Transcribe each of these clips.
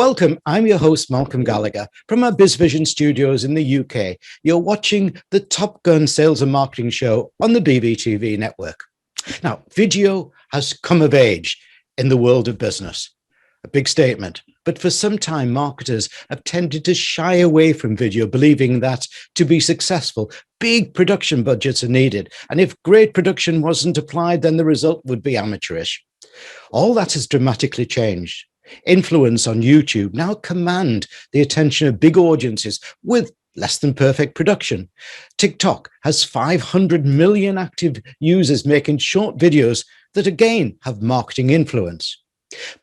Welcome, I'm your host, Malcolm Gallagher, from our BizVision studios in the UK. You're watching the Top Gun Sales and Marketing Show on the BBTV network. Now, video has come of age in the world of business. A big statement, but for some time, marketers have tended to shy away from video, believing that to be successful, big production budgets are needed. And if great production wasn't applied, then the result would be amateurish. All that has dramatically changed. Influence on YouTube now command the attention of big audiences with less than perfect production. TikTok has 500 million active users making short videos that again have marketing influence.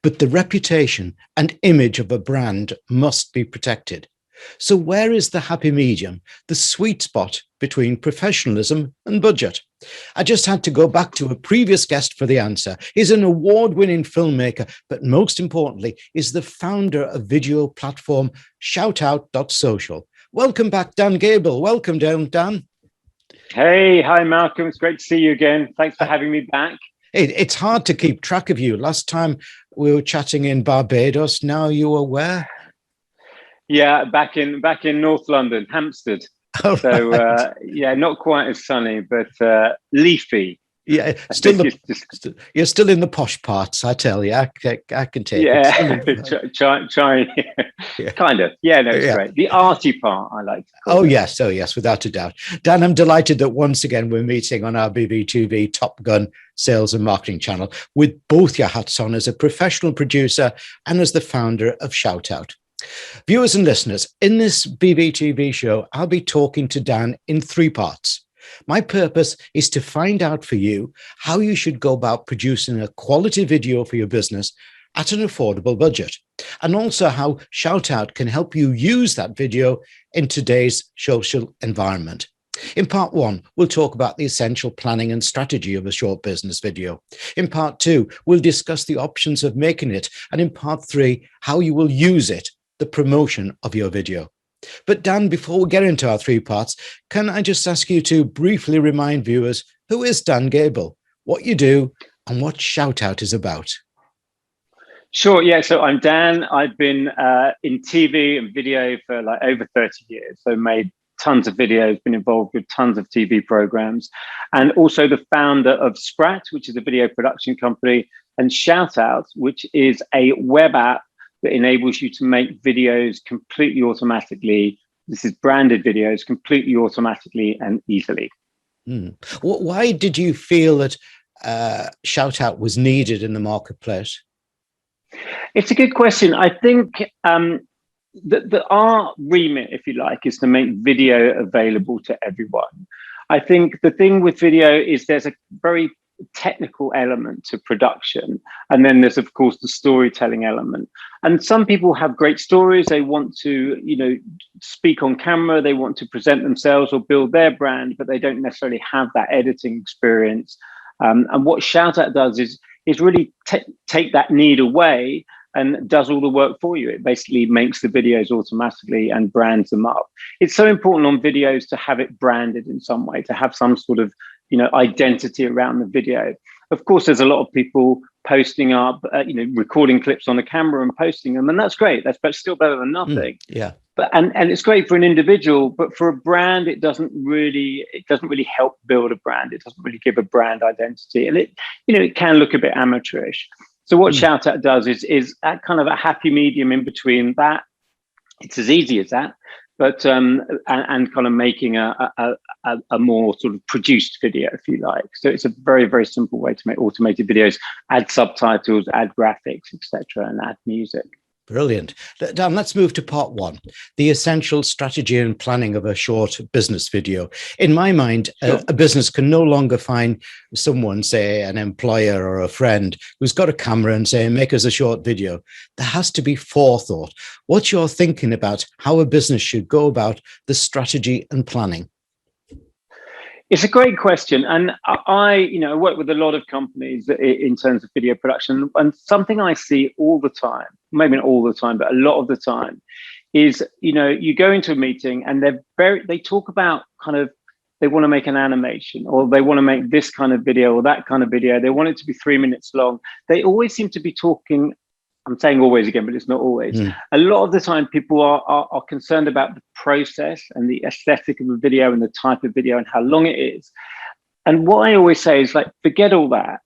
But the reputation and image of a brand must be protected. So where is the happy medium, the sweet spot between professionalism and budget? I just had to go back to a previous guest for the answer. He's an award-winning filmmaker, but most importantly, is the founder of video platform ShoutOut.social. Welcome back, Dan Gable. Welcome down, Dan. Hey, hi, Malcolm. It's great to see you again. Thanks for having me back. It's hard to keep track of you. Last time we were chatting in Barbados. Now you are where? Yeah, back in North London, Hampstead. Oh, so right. yeah, not quite as sunny, but leafy. Yeah, you're still in the posh parts. I tell you, I can take it. Try. Yeah. Kind of. Yeah, no, it's great. The arty part, I like. Oh yes, without a doubt. Dan, I'm delighted that once again we're meeting on our BBTV Top Gun Sales and Marketing channel with both your hats on as a professional producer and as the founder of ShoutOut. Viewers and listeners, in this BBTV show, I'll be talking to Dan in three parts. My purpose is to find out for you how you should go about producing a quality video for your business at an affordable budget, and also how ShoutOut can help you use that video in today's social environment. In part one, we'll talk about the essential planning and strategy of a short business video. In part two, we'll discuss the options of making it. And in part three, how you will use it, the promotion of your video. But Dan, before we get into our three parts, can I just ask you to briefly remind viewers, who is Dan Gable, what you do, and what ShoutOut is about? Sure, yeah, so I'm Dan. I've been in TV and video for like over 30 years, so made tons of videos, been involved with tons of TV programs, and also the founder of Sprat, which is a video production company, and ShoutOut, which is a web app that enables you to make videos completely automatically. This is branded videos completely automatically and easily. Why did you feel that ShoutOut was needed in the marketplace? It's a good question. I think that our remit, if you like, is to make video available to everyone. I think the thing with video is there's a very technical element to production, and then there's of course the storytelling element. And some people have great stories, they want to speak on camera, they want to present themselves or build their brand, but they don't necessarily have that editing experience. And what ShoutOut does is really take that need away and does all the work for you. It basically makes the videos automatically and brands them up. It's so important on videos to have it branded in some way, to have some sort of identity around the video. Of course, there's a lot of people posting up, recording clips on a camera and posting them, and that's great. That's still better than nothing. Yeah. But and it's great for an individual, but for a brand, it doesn't really help build a brand. It doesn't really give a brand identity, and it can look a bit amateurish. So what ShoutOut does is that kind of a happy medium in between that. It's as easy as that, but and kind of making a more sort of produced video, if you like. So it's a very, very simple way to make automated videos, add subtitles, add graphics, etc., and add music. Brilliant. Dan, let's move to part one, the essential strategy and planning of a short business video. In my mind, sure, a business can no longer find someone, say an employer or a friend, who's got a camera and say, make us a short video. There has to be forethought. What's your thinking about how a business should go about the strategy and planning? It's a great question. And I work with a lot of companies in terms of video production. And something I see all the time, maybe not all the time, but a lot of the time, is, you go into a meeting and they talk about they want to make an animation, or they want to make this kind of video or that kind of video. They want it to be 3 minutes long. They always seem to be talking I'm saying always again, but it's not always. A lot of the time, people are concerned about the process and the aesthetic of the video and the type of video and how long it is. And what I always say is, like, forget all that.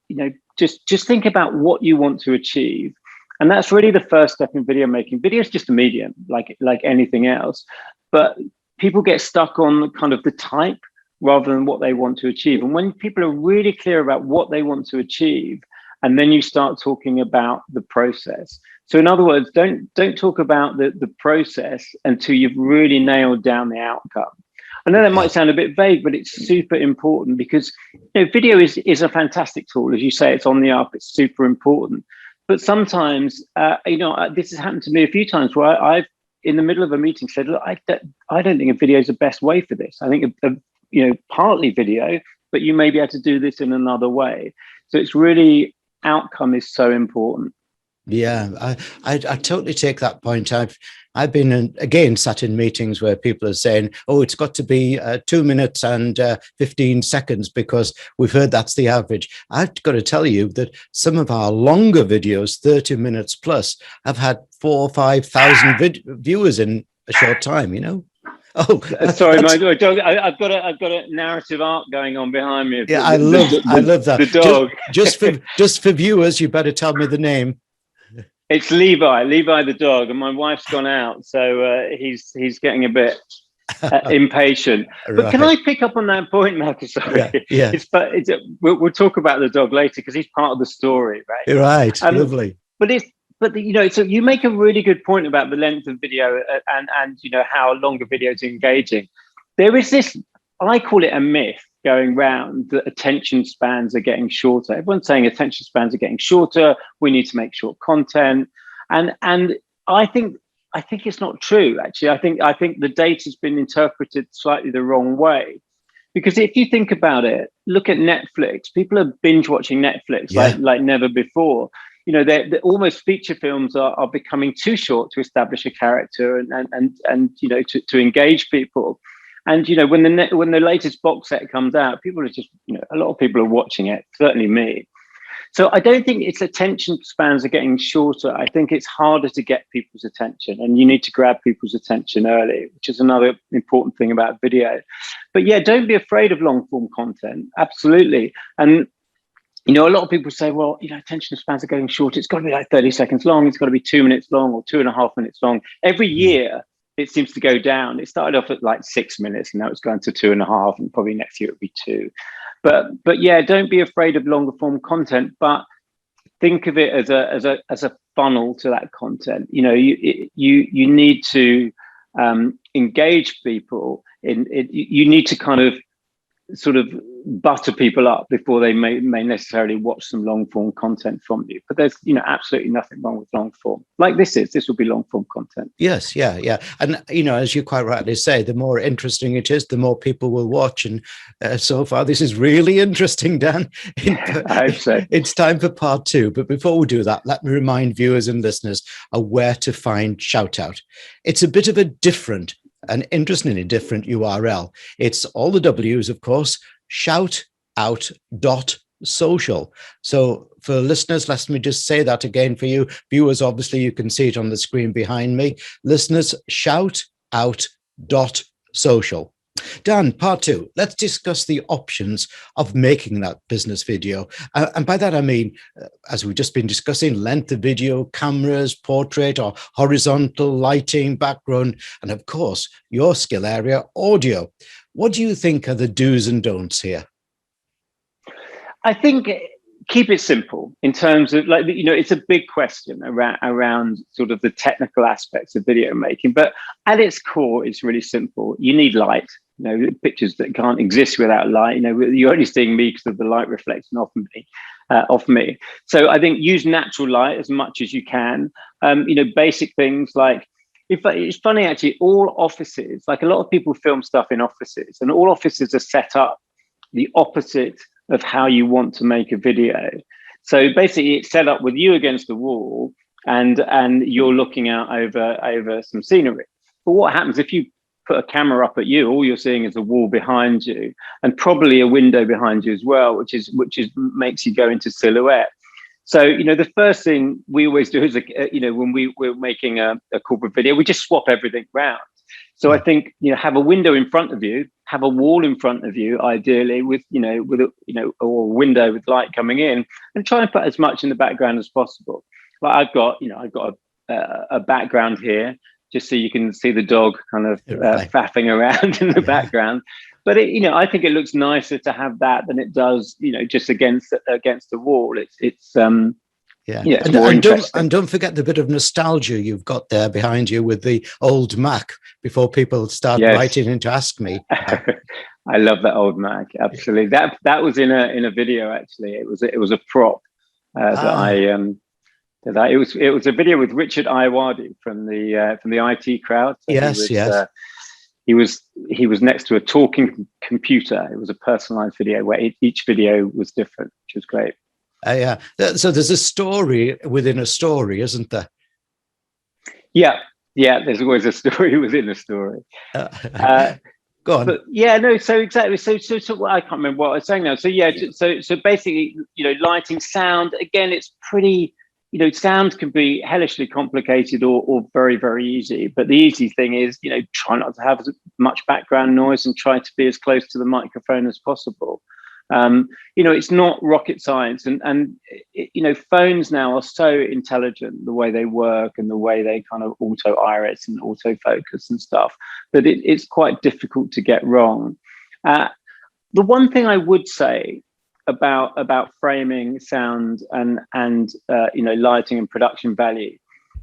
Just think about what you want to achieve. And that's really the first step in video making. Video is just a medium, like anything else. But people get stuck on kind of the type rather than what they want to achieve. And when people are really clear about what they want to achieve, and then you start talking about the process. So in other words, don't talk about the process until you've really nailed down the outcome. I know that might sound a bit vague, but it's super important because video is a fantastic tool. As you say, it's on the up, it's super important. But sometimes, this has happened to me a few times where I've, in the middle of a meeting, said, look, I don't think a video is the best way for this. I think, partly video, but you may be able to do this in another way. So it's really, outcome is so important. Yeah, I totally take that point. I've been again sat in meetings where people are saying, "Oh, it's got to be 2 minutes and 15 seconds because we've heard that's the average." I've got to tell you that some of our longer videos, 30 minutes plus, have had 4,000 or 5,000 viewers in a short time. Oh, sorry, my dog. I've got a narrative arc going on behind me. Yeah, I love that. The dog. Just for viewers, you better tell me the name. It's Levi the dog, and my wife's gone out, so he's getting a bit impatient. But right. Can I pick up on that point, Malcolm? Sorry. Yeah. We'll talk about the dog later because he's part of the story, right? Right. Lovely. But so you make a really good point about the length of video and how longer videos are engaging. There is this, I call it a myth going round, that attention spans are getting shorter. Everyone's saying attention spans are getting shorter. We need to make short content, and I think it's not true. Actually, I think the data's been interpreted slightly the wrong way. Because if you think about it, look at Netflix. People are binge watching Netflix like never before. They're almost feature films are becoming too short to establish a character and to engage people. And when the latest box set comes out, people are just a lot of people are watching it. Certainly me. So I don't think its attention spans are getting shorter. I think it's harder to get people's attention, and you need to grab people's attention early, which is another important thing about video. But yeah, don't be afraid of long form content. Absolutely. And a lot of people say, well, attention spans are getting shorter. It's got to be like 30 seconds long. It's got to be 2 minutes long or 2.5 minutes long. Every year, it seems to go down. It started off at like 6 minutes, and now it's going to 2.5, and probably next year it'll be 2. But yeah, don't be afraid of longer form content, but think of it as a funnel to that content. You need to engage people in it. You need to kind of sort of butter people up before they may necessarily watch some long form content from you. But there's absolutely nothing wrong with long form. Like this will be long form content. Yes, yeah. And as you quite rightly say, the more interesting it is, the more people will watch. And so far, this is really interesting, Dan. I hope so. It's time for part 2. But before we do that, let me remind viewers and listeners of where to find ShoutOut. It's a bit of a different, an interestingly different URL. It's all the W's, of course, ShoutOut.social. So for listeners, let me just say that again for you. Viewers, obviously, you can see it on the screen behind me. Listeners, ShoutOut.social. Dan, part 2, let's discuss the options of making that business video. And by that, I mean, as we've just been discussing, length of video, cameras, portrait or horizontal, lighting, background, and of course, your skill area, audio. What do you think are the do's and don'ts here? I think keep it simple in terms of it's a big question around sort of the technical aspects of video making, but at its core, it's really simple. You need light. Pictures that can't exist without light. You're only seeing me because of the light reflection off me. So I think use natural light as much as you can. Basic things like, it's funny actually, all offices, like a lot of people film stuff in offices, and all offices are set up the opposite of how you want to make a video. So basically it's set up with you against the wall and you're looking out over some scenery. But what happens if you put a camera up at you, all you're seeing is a wall behind you and probably a window behind you as well, which makes you go into silhouette. So, the first thing we always do is, when we're making a corporate video, we just swap everything around. So I think, have a window in front of you, have a wall in front of you, ideally with a, or a window with light coming in, and try and put as much in the background as possible. Like I've got a background here, just so you can see the dog kind of faffing around in the background. But I think it looks nicer to have that than it does, just against the wall. It's more interesting. And don't forget the bit of nostalgia you've got there behind you with the old Mac before people start writing in to ask me. I love that old Mac. Absolutely. That was in a video, actually. It was a prop it was a video with Richard Iwadi from the IT crowd. So he was next to a talking computer. It was a personalized video where each video was different, which was great. So there's a story within a story, isn't there? Yeah. There's always a story within a story. Go on. But so exactly. So I can't remember what I was saying now. So basically, lighting, sound. Again, it's pretty. Sound can be hellishly complicated or very, very easy. But the easy thing is, try not to have as much background noise and try to be as close to the microphone as possible. It's not rocket science, and phones now are so intelligent, the way they work and the way they kind of auto iris and autofocus and stuff, that it's quite difficult to get wrong. The one thing I would say about framing, sound, and lighting and production value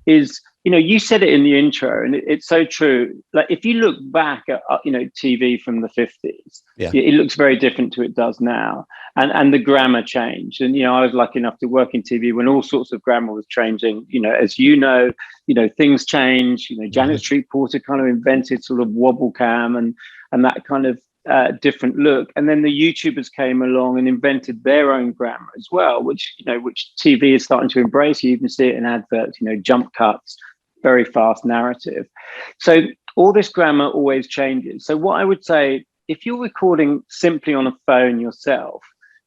is, you said it in the intro, and it's so true. Like if you look back at TV from the 50s, it looks very different to it does now, and the grammar changed. And I was lucky enough to work in TV when all sorts of grammar was changing. As things change. Janet Street Porter kind of invented sort of wobble cam and that kind of different look, and then the YouTubers came along and invented their own grammar as well, which TV is starting to embrace. You even see it in adverts, jump cuts, very fast narrative. So all this grammar always changes. So what I would say, if you're recording simply on a phone yourself,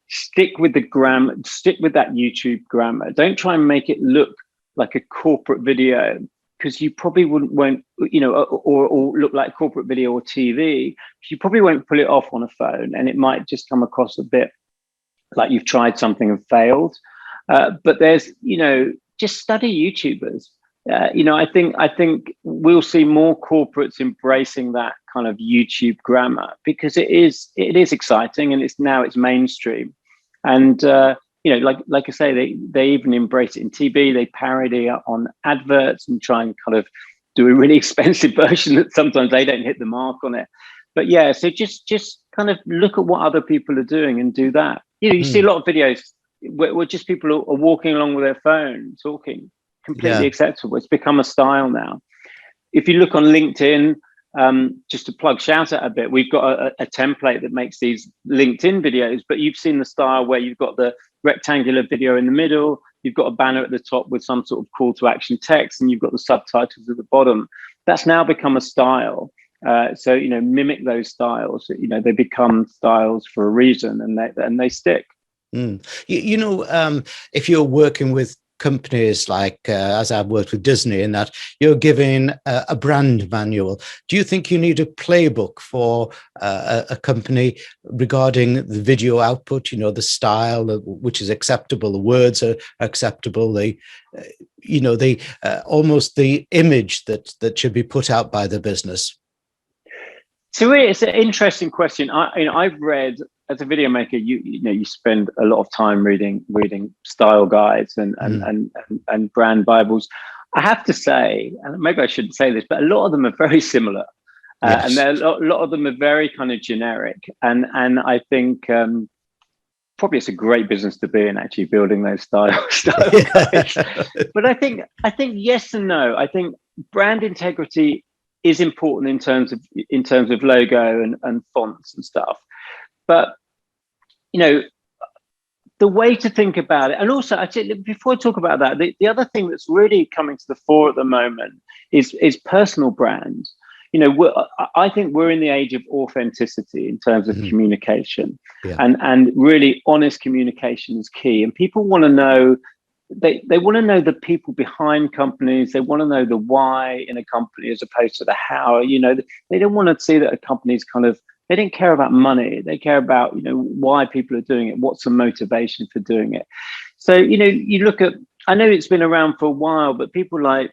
stick with the grammar, stick with that YouTube grammar. Don't try and make it look like a corporate video, because you probably won't, or look like corporate video or TV. You probably won't pull it off on a phone, and it might just come across a bit like you've tried something and failed. But there's, just study YouTubers. I think we'll see more corporates embracing that kind of YouTube grammar, because it is exciting, and it's mainstream. And like I say, they even embrace it in TV. They parody on adverts and try and kind of do a really expensive version that sometimes they don't hit the mark on it. But so just kind of look at what other people are doing and do that. You see a lot of videos where just people are walking along with their phone, talking, completely acceptable. It's become a style now. If you look on LinkedIn, just to plug ShoutOut a bit, we've got a template that makes these LinkedIn videos, but you've seen the style where you've got the rectangular video in the middle, you've got a banner at the top with some sort of call to action text, and you've got the subtitles at the bottom. That's now become a style. So mimic those styles. They become styles for a reason, and they stick. If you're working with companies like, as I've worked with Disney, in that you're giving a brand manual, do you think you need a playbook for a company regarding the video output, the style which is acceptable, the words are acceptable, the almost the image that should be put out by the business? So it's an interesting question. I've read, as a video maker, you spend a lot of time reading style guides and brand bibles. I have to say, and maybe I shouldn't say this, but a lot of them are very similar, and a lot of them are very kind of generic. And I think probably it's a great business to be in, actually, building those style guides. But I think yes and no. I think brand integrity is important in terms of logo and fonts and stuff. But the way to think about it, and also actually, before I talk about that, the other thing that's really coming to the fore at the moment is personal brand. I think we're in the age of authenticity in terms of communication, and really honest communication is key. And people want to know they want to know the people behind companies. They want to know the why in a company as opposed to the how. They don't want to see that a company's they don't care about money. They care about, why people are doing it. What's the motivation for doing it? So, you look at, I know it's been around for a while, but people like,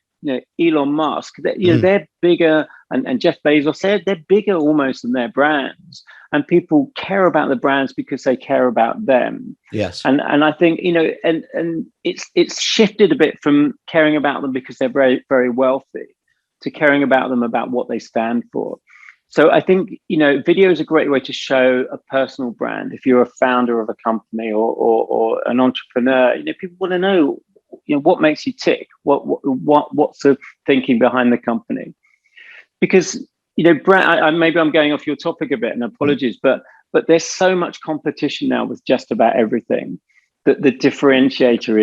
Elon Musk, they're bigger, and Jeff Bezos, they're bigger almost than their brands. And people care about the brands because they care about them. Yes. And I think, and it's shifted a bit from caring about them because they're very, very wealthy to caring about them about what they stand for. So I think, video is a great way to show a personal brand. If you're a founder of a company or an entrepreneur, people want to know, what makes you tick? What's the thinking behind the company? Because, brand, maybe I'm going off your topic a bit, and apologies, but there's so much competition now with just about everything that the differentiator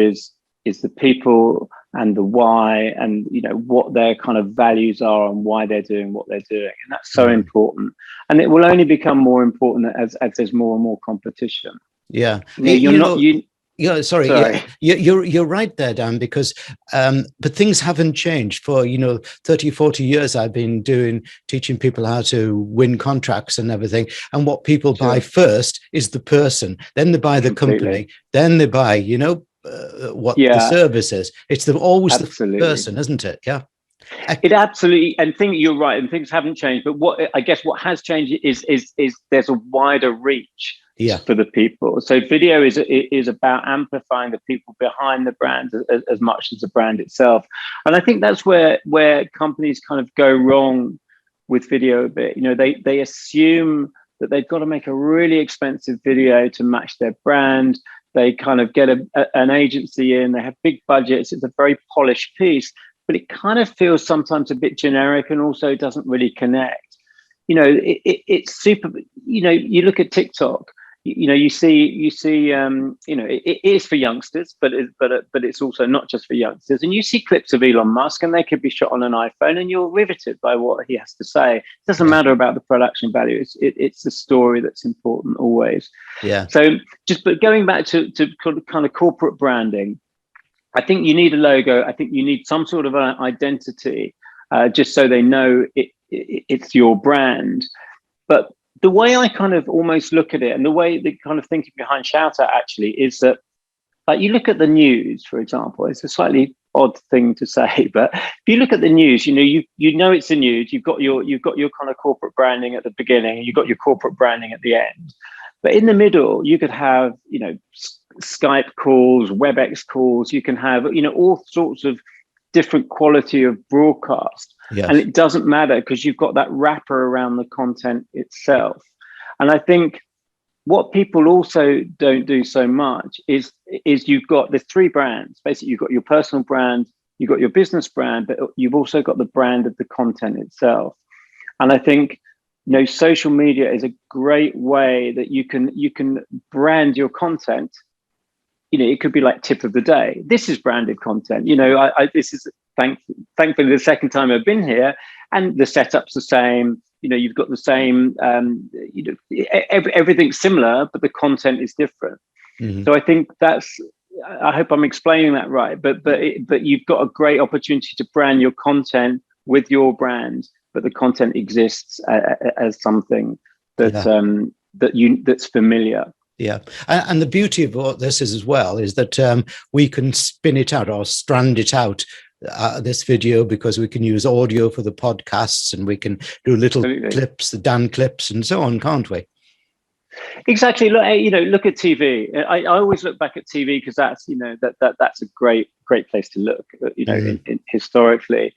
is the people and the why, and what their kind of values are and why they're doing what they're doing, and that's so important. And it will only become more important as there's more and more competition. Yeah, Yeah, sorry. Yeah, you're right there, Dan, because but things haven't changed. For 30, 40 years I've been teaching people how to win contracts and everything. And what people buy first is the person, then they buy the company, then they buy, what the service is. It's always the person, isn't it? Yeah. It absolutely, and you're right, and things haven't changed. But what has changed is there's a wider reach for the people. So video is about amplifying the people behind the brand as much as the brand itself. And I think that's where companies kind of go wrong with video a bit. They assume that they've got to make a really expensive video to match their brand. They kind of get an agency in, they have big budgets, it's a very polished piece, but it kind of feels sometimes a bit generic and also doesn't really connect. It's super, you look at TikTok, you see, it is for youngsters, but it's also not just for youngsters. And you see clips of Elon Musk, and they could be shot on an iPhone, and you're riveted by what he has to say. It doesn't matter about the production value; it's the story that's important always. Yeah. So, but going back to kind of corporate branding, I think you need a logo. I think you need some sort of an identity, just so they know it's your brand. But the way I kind of almost look at it, and the kind of thinking behind ShoutOut actually, is that, like, you look at the news, for example. It's a slightly odd thing to say, but if you look at the news, you know it's the news. You've got your kind of corporate branding at the beginning, and you've got your corporate branding at the end. But in the middle, you could have Skype calls, WebEx calls. You can have all sorts of different quality of broadcast. Yes. And it doesn't matter because you've got that wrapper around the content itself. And I think what people also don't do so much is there's three brands. Basically, you've got your personal brand, you've got your business brand, but you've also got the brand of the content itself. And I think social media is a great way that you can brand your content. It could be like tip of the day. This is branded content. This is thankfully the second time I've been here, and the setup's the same. You've got the same. Everything's similar, but the content is different. Mm-hmm. So I think I hope I'm explaining that right. But you've got a great opportunity to brand your content with your brand, but the content exists as something that's familiar. Yeah. And the beauty of what this is as well is that we can spin it out or strand it out, this video, because we can use audio for the podcasts, and we can do little clips, the Dan clips and so on, can't we? Exactly. Look at TV. I always look back at TV because that's, that's a great place to look, historically.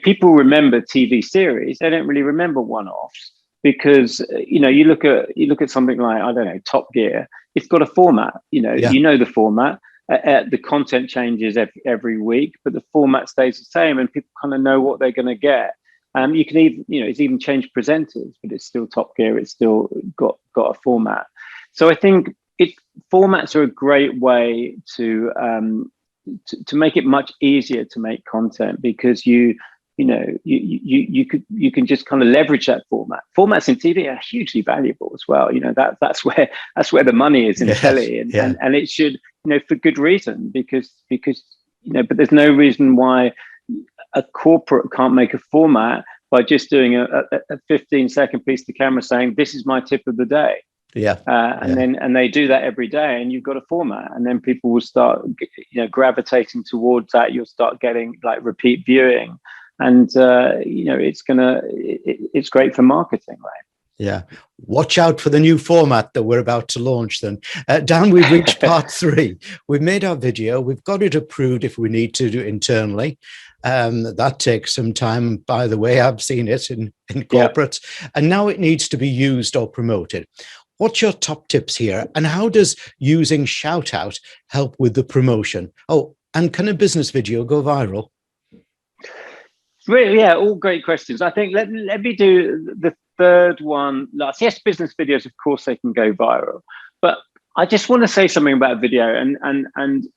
People remember TV series. They don't really remember one-offs. Because you look at something like, I don't know, Top Gear. It's got a format. You know the format. The content changes every week, but the format stays the same, and people kind of know what they're going to get. You can even it's even changed presenters, but it's still Top Gear. It's still got a format. So I think formats are a great way to make it much easier to make content, because you can just kind of leverage that format. Formats in TV are hugely valuable as well. That's where the money is in telly, and it should for good reason, because but there's no reason why a corporate can't make a format by just doing a 15-second piece to camera saying, this is my tip of the day. And they do that every day, and you've got a format, and then people will start gravitating towards that. You'll start getting like repeat viewing, and it's great for marketing, right? Yeah. Watch out for the new format that we're about to launch then. Dan, we've reached part 3. We've made our video. We've got it approved if we need to do it internally. That takes some time. By the way, I've seen it in corporates. Yeah. And now it needs to be used or promoted. What's your top tips here? And how does using ShoutOut help with the promotion? Oh, and can a business video go viral? Really, yeah, all great questions. I think let me do the third one last. Yes, business videos, of course, they can go viral. But I just want to say something about video, and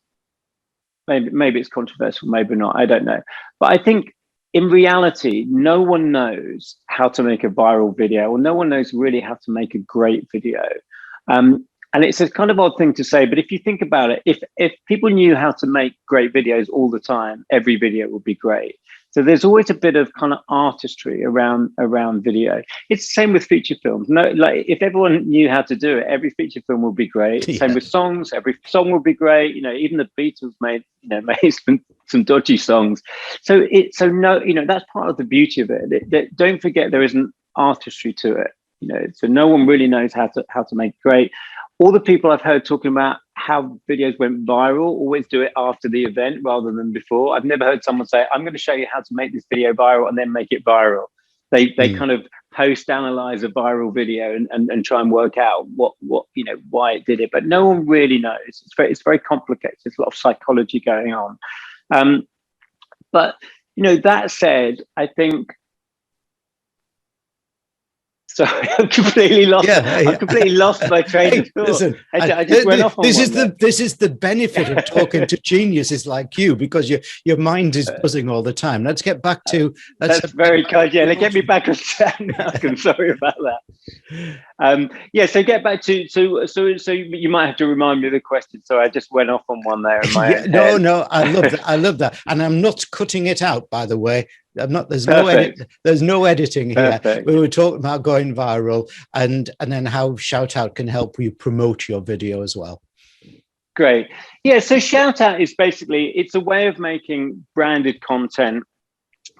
maybe it's controversial, maybe not, I don't know. But I think in reality, no one knows how to make a viral video, or no one knows really how to make a great video. And it's a kind of odd thing to say, but if you think about it, if people knew how to make great videos all the time, every video would be great. So there's always a bit of kind of artistry around video. It's the same with feature films. No, like if everyone knew how to do it, every feature film would be great. Yeah. Same with songs. Every song would be great. Even the Beatles made some dodgy songs. So that's part of the beauty of it. Don't forget there is an artistry to it. So no one really knows how to make it great. All the people I've heard talking about how videos went viral always do it after the event rather than before. I've never heard someone say, I'm going to show you how to make this video viral and then make it viral. They kind of post-analyze a viral video and try and work out what why it did it. But no one really knows. It's very complicated. There's a lot of psychology going on. But that said, I think. Sorry, I'm completely lost. I've completely lost my train of thought. Listen, I just went off on this is the benefit of talking to geniuses like you, because your mind is buzzing all the time. Let's get back to. That's very kind. Yeah, get me back on track, Malcolm. Sorry about that. So get back to so you might have to remind me of the question. So I just went off on one there in my own head. No, I love that, and I'm not cutting it out, by the way. There's no editing here. Perfect. We were talking about going viral and then how ShoutOut can help you promote your video as well. Great. Yeah, so ShoutOut is basically, it's a way of making branded content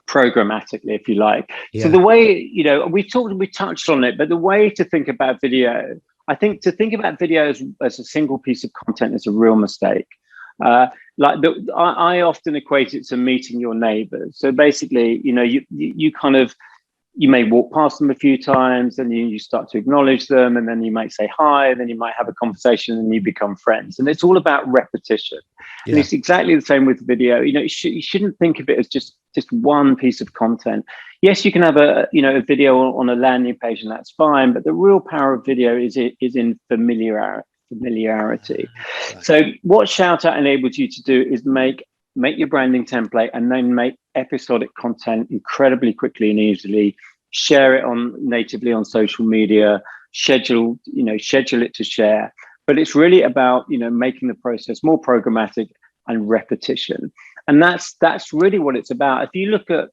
programmatically, if you like. Yeah. So the way, we touched on it, but the way to think about video, I think to think about video as a single piece of content is a real mistake. I often equate it to meeting your neighbors. So basically, you may walk past them a few times, and you start to acknowledge them, and then you might say hi, and then you might have a conversation, and you become friends. And it's all about repetition. Yeah. And it's exactly the same with video. You shouldn't think of it as just one piece of content. Yes, you can have a video on a landing page, and that's fine. But the real power of video is in familiarity. Right. So what ShoutOut enables you to do is make your branding template, and then make episodic content incredibly quickly and easily. Share it natively on social media. Schedule it to share. But it's really about making the process more programmatic and repetition. And that's really what it's about. If you look at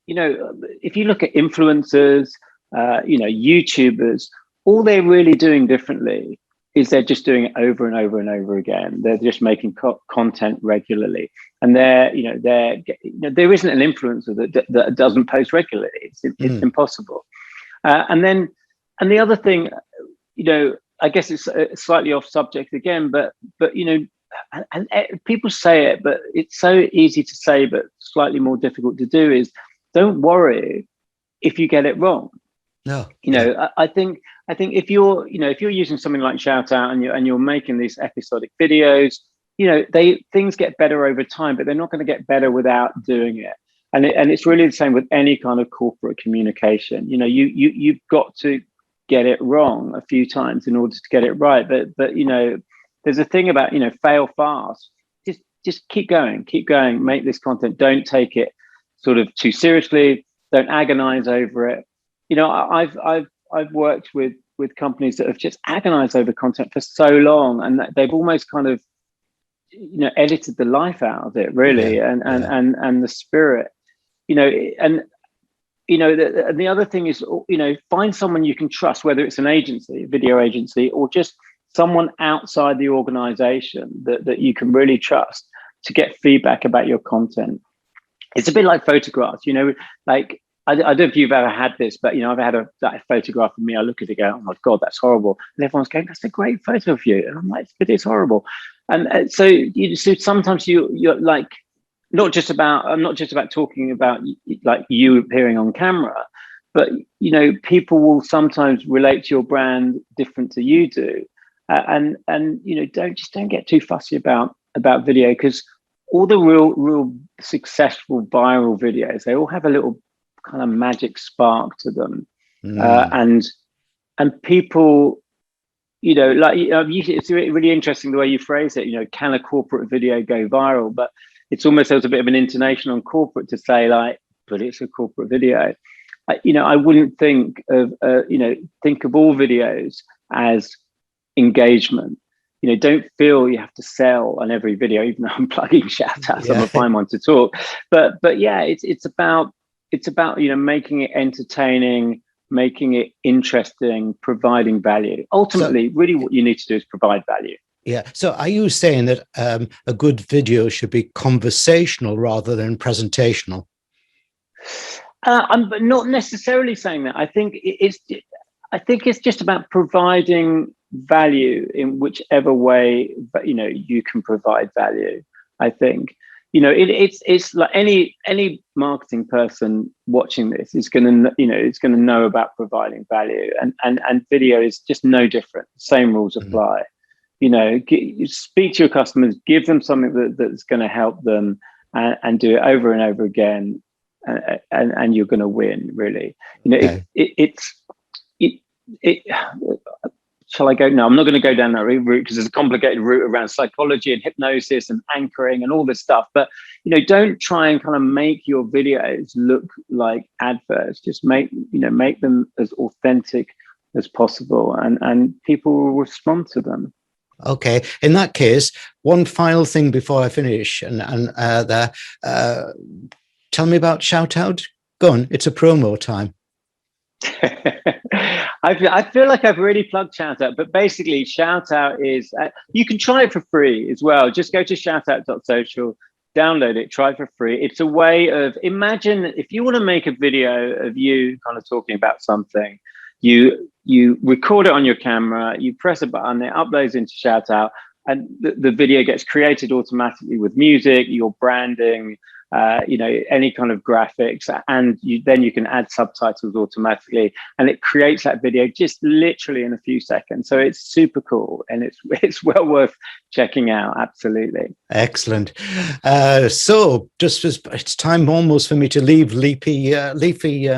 influencers, YouTubers, all they're really doing differently is they're just doing it over and over and over again. They're just making content regularly, and there isn't an influencer that doesn't post regularly. It's impossible. And the other thing, I guess it's slightly off subject again, but and people say it, but it's so easy to say, but slightly more difficult to do, is don't worry if you get it wrong. No. I think if you're using something like ShoutOut and you're making these episodic videos, things get better over time, but they're not going to get better without doing it. And it's really the same with any kind of corporate communication. You've got to get it wrong a few times in order to get it right. But there's a thing about fail fast. Just keep going, make this content. Don't take it sort of too seriously. Don't agonize over it. I've worked with companies that have just agonized over content for so long, and they've almost kind of edited the life out of it, really. And the spirit, and the other thing is, find someone you can trust, whether it's an agency, a video agency, or just someone outside the organization that you can really trust to get feedback about your content. It's a bit like photographs, like, I don't know if you've ever had this, but, I've had a photograph of me. I look at it, go, oh my God, that's horrible. And everyone's going, that's a great photo of you. And I'm like, but it's horrible. And so sometimes you're like, I'm not just about talking about like you appearing on camera, but people will sometimes relate to your brand different to you do, and don't get too fussy about video, because all the real successful viral videos, they all have a little kind of magic spark to them, and people, it's really interesting the way you phrase it. Can a corporate video go viral? But it's almost, there's a bit of an intonation on corporate to say, like, but it's a corporate video. I wouldn't think of think of all videos as engagement. Don't feel you have to sell on every video, even though I'm plugging ShoutOut. I'm a fine one to talk. But yeah, it's about making it entertaining, making it interesting, providing value. Ultimately, really what you need to do is provide value. Yeah. So are you saying that a good video should be conversational rather than presentational? I'm not necessarily saying that. I think it's just about providing value in whichever way you can provide value. I think it's like any marketing person watching this is going to know about providing value, and video is just no different. Same rules apply. Speak to your customers, give them something that's going to help them, and do it over and over again, and you're going to win. Really, shall I go? No, I'm not going to go down that route because there's a complicated route around psychology and hypnosis and anchoring and all this stuff. But don't try and kind of make your videos look like adverts. Just make them as authentic as possible, and people will respond to them. Okay. In that case, one final thing before I finish, tell me about ShoutOut. Go on. It's a promo time. I feel like I've already plugged ShoutOut, but basically ShoutOut is, you can try it for free as well. Just go to ShoutOut.social, download it, try it for free. It's a way of, imagine if you want to make a video of you kind of talking about something, you record it on your camera, you press a button, it uploads into ShoutOut, and the video gets created automatically with music, your branding, any kind of graphics, and then you can add subtitles automatically, and it creates that video just literally in a few seconds. So it's super cool, and it's well worth checking out. Absolutely. Excellent. So just it's time almost for me to leave leafy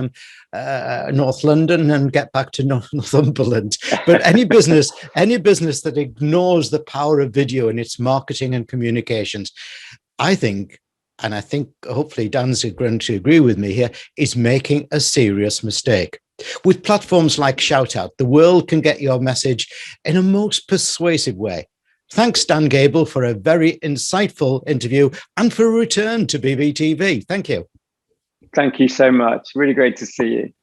North London and get back to Northumberland. But any business that ignores the power of video in its marketing and communications, I think hopefully Dan's going to agree with me here, is making a serious mistake. With platforms like ShoutOut, the world can get your message in a most persuasive way. Thanks, Dan Gable, for a very insightful interview and for a return to BBTV. Thank you. Thank you so much. Really great to see you.